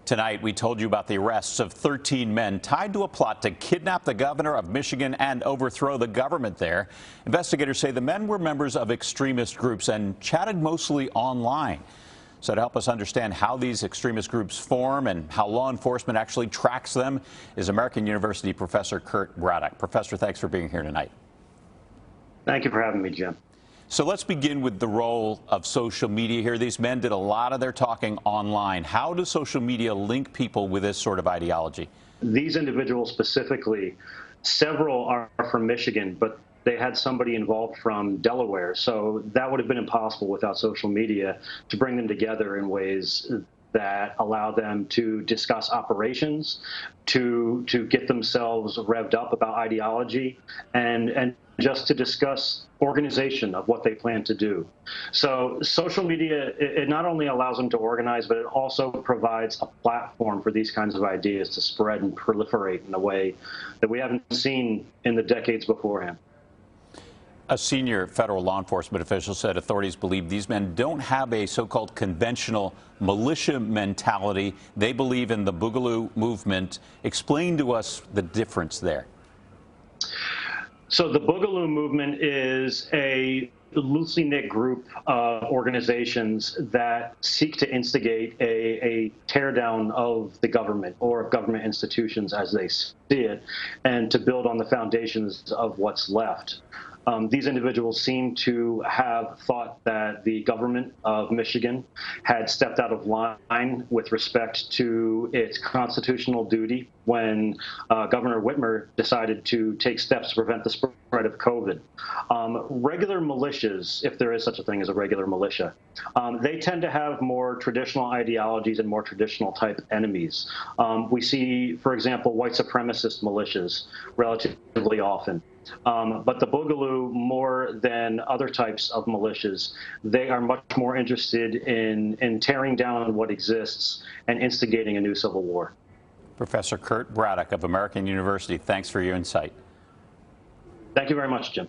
Tonight, we told you about the arrests of 13 men tied to a plot to kidnap the governor of Michigan and overthrow the government there. Investigators say the men were members of extremist groups and chatted mostly online. So to help us understand how these extremist groups form and how law enforcement actually tracks them is American University professor Kurt Braddock. Professor, thanks for being here tonight. Thank you for having me, Jim. So let's begin with the role of social media here. These men did a lot of their talking online. How does social media link people with this sort of ideology? These individuals specifically, several are from Michigan, but they had somebody involved from Delaware. So that would have been impossible without social media to bring them together in ways that allow them to discuss operations, to get themselves revved up about ideology, and just to discuss organization of what they plan to do. So social media, it not only allows them to organize, but it also provides a platform for these kinds of ideas to spread and proliferate in a way that we haven't seen in the decades beforehand. A senior federal law enforcement official said authorities believe these men don't have a so-called conventional militia mentality. They believe in the Boogaloo Movement. Explain to us the difference there. So the Boogaloo Movement is a loosely knit group of organizations that seek to instigate a teardown of the government or of government institutions as they see it, and to build on the foundations of what's left. These individuals seem to have thought that the government of Michigan had stepped out of line with respect to its constitutional duty when Governor Whitmer decided to take steps to prevent the spread of COVID. Regular militias, if there is such a thing as a regular militia, they tend to have more traditional ideologies and more traditional type enemies. We see, for example, white supremacist militias relatively often. But the Boogaloo, more than other types of militias, they are much more interested in tearing down what exists and instigating a new civil war. Professor Kurt Braddock of American University, thanks for your insight. Thank you very much, Jim.